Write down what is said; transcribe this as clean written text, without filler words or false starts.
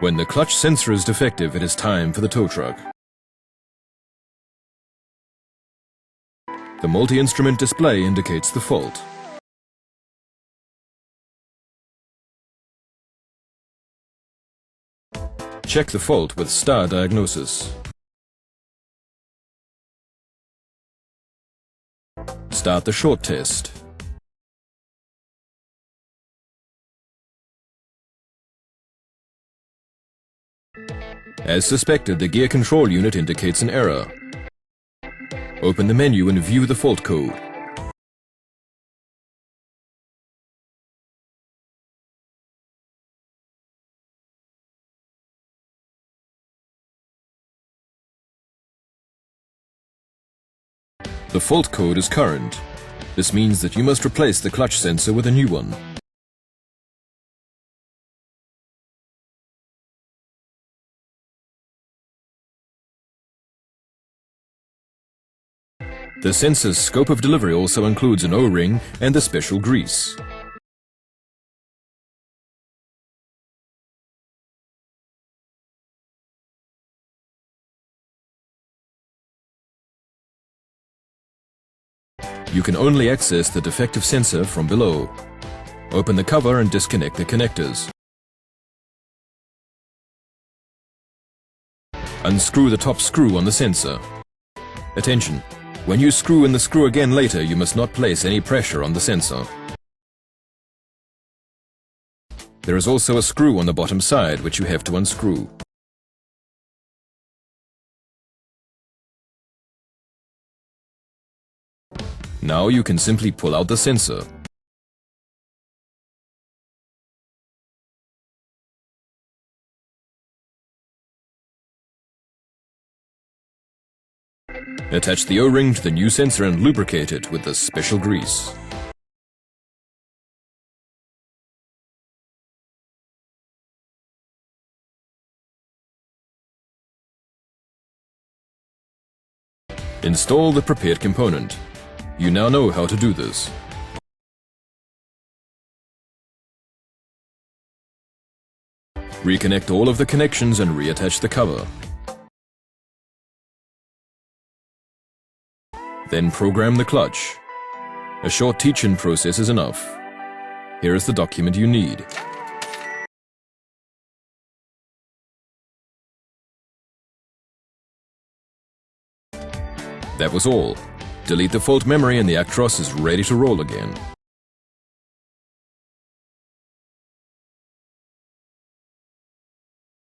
When the clutch sensor is defective, it is time for the tow truck. The multi-instrument display indicates the fault. Check the fault with star diagnosis. Start the short test. As suspected, the gear control unit indicates an error. Open the menu and view the fault code. The fault code is current. This means that you must replace the clutch sensor with a new one. The sensor's scope of delivery also includes an O-ring and the special grease. You can only access the defective sensor from below. Open the cover and disconnect the connectors. Unscrew the top screw on the sensor. Attention! When you screw in the screw again later, you must not place any pressure on the sensor. There is also a screw on the bottom side which you have to unscrew. Now you can simply pull out the sensor. Attach the O-ring to the new sensor and lubricate it with this special grease. Install the prepared component. You now know how to do this. Reconnect all of the connections and reattach the cover. Then program the clutch. A short teach-in process is enough. Here is the document you need. That was all. Delete the fault memory and the Actros is ready to roll again.